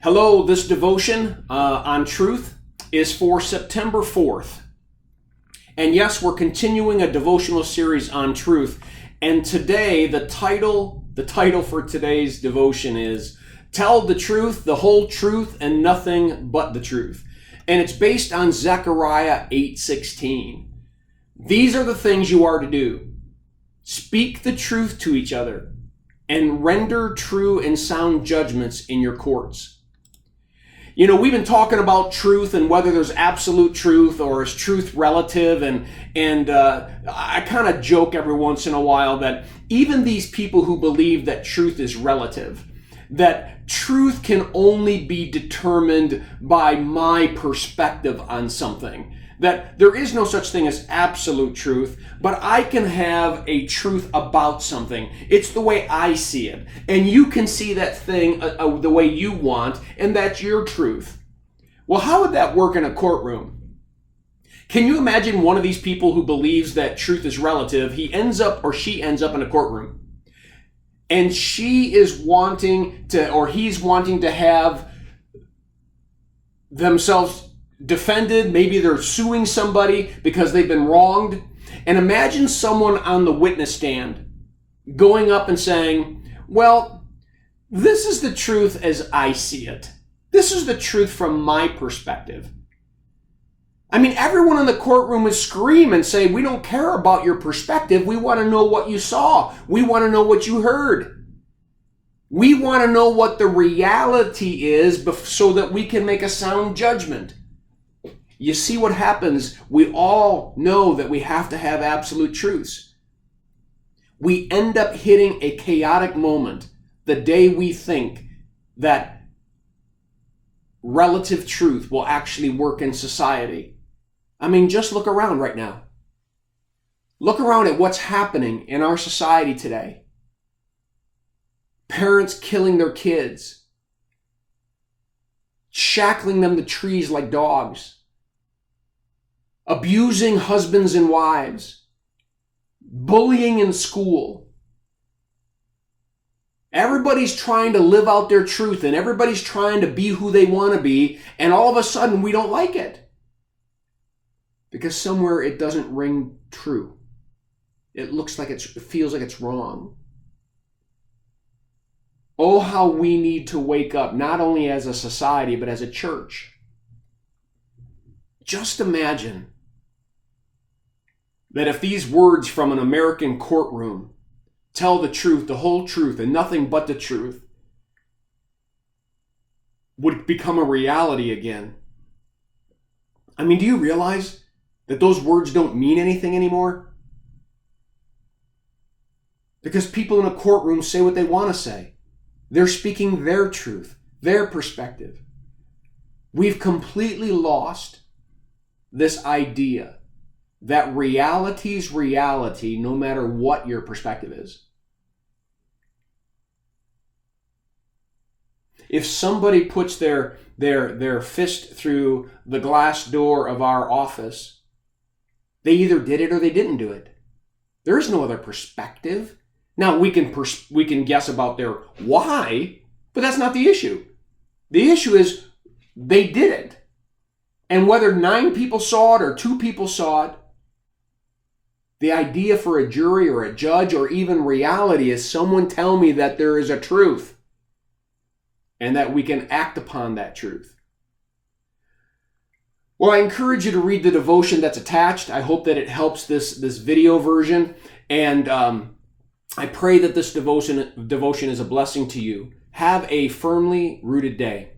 Hello, this devotion on truth is for September 4th. And yes, we're continuing a devotional series on truth. And today, the title for today's devotion is Tell the Truth, the Whole Truth, and Nothing But the Truth. And it's based on Zechariah 8:16. These are the things you are to do. Speak the truth to each other and render true and sound judgments in your courts. You know, we've been talking about truth and whether there's absolute truth or is truth relative. And I kind of joke every once in a while that even these people who believe that truth is relative, that truth can only be determined by my perspective on something, that there is no such thing as absolute truth, but I can have a truth about something. It's the way I see it. And you can see that thing the way you want, and that's your truth. Well, how would that work in a courtroom? Can you imagine one of these people who believes that truth is relative? He ends up or she ends up in a courtroom. And she is wanting to, or he's wanting to have themselves defended. Maybe they're suing somebody because they've been wronged. And imagine someone on the witness stand going up and saying, well, this is the truth as I see it. This is the truth from my perspective. I mean, everyone in the courtroom would scream and say, we don't care about your perspective. We want to know what you saw. We want to know what you heard. We want to know what the reality is so that we can make a sound judgment. You see what happens? We all know that we have to have absolute truths. We end up hitting a chaotic moment the day we think that relative truth will actually work in society. I mean, just look around right now. Look around at what's happening in our society today. Parents killing their kids, shackling them to trees like dogs, abusing husbands and wives, bullying in school. Everybody's trying to live out their truth and everybody's trying to be who they want to be, and all of a sudden we don't like it. Because somewhere it doesn't ring true. It looks like it feels like it's wrong. Oh, how we need to wake up, not only as a society, but as a church. Just imagine that if these words from an American courtroom, tell the truth, the whole truth, and nothing but the truth, would become a reality again. I mean, do you realize that those words don't mean anything anymore? Because people in a courtroom say what they want to say. They're speaking their truth, their perspective. We've completely lost this idea that reality's reality no matter what your perspective is. If somebody puts their fist through the glass door of our office, they either did it or they didn't do it. There is no other perspective. Now, we can guess about their why, but that's not the issue. The issue is they did it. And whether 9 people saw it or 2 people saw it, the idea for a jury or a judge or even reality is someone tell me that there is a truth and that we can act upon that truth. Well, I encourage you to read the devotion that's attached. I hope that it helps this video version. And I pray that this devotion is a blessing to you. Have a firmly rooted day.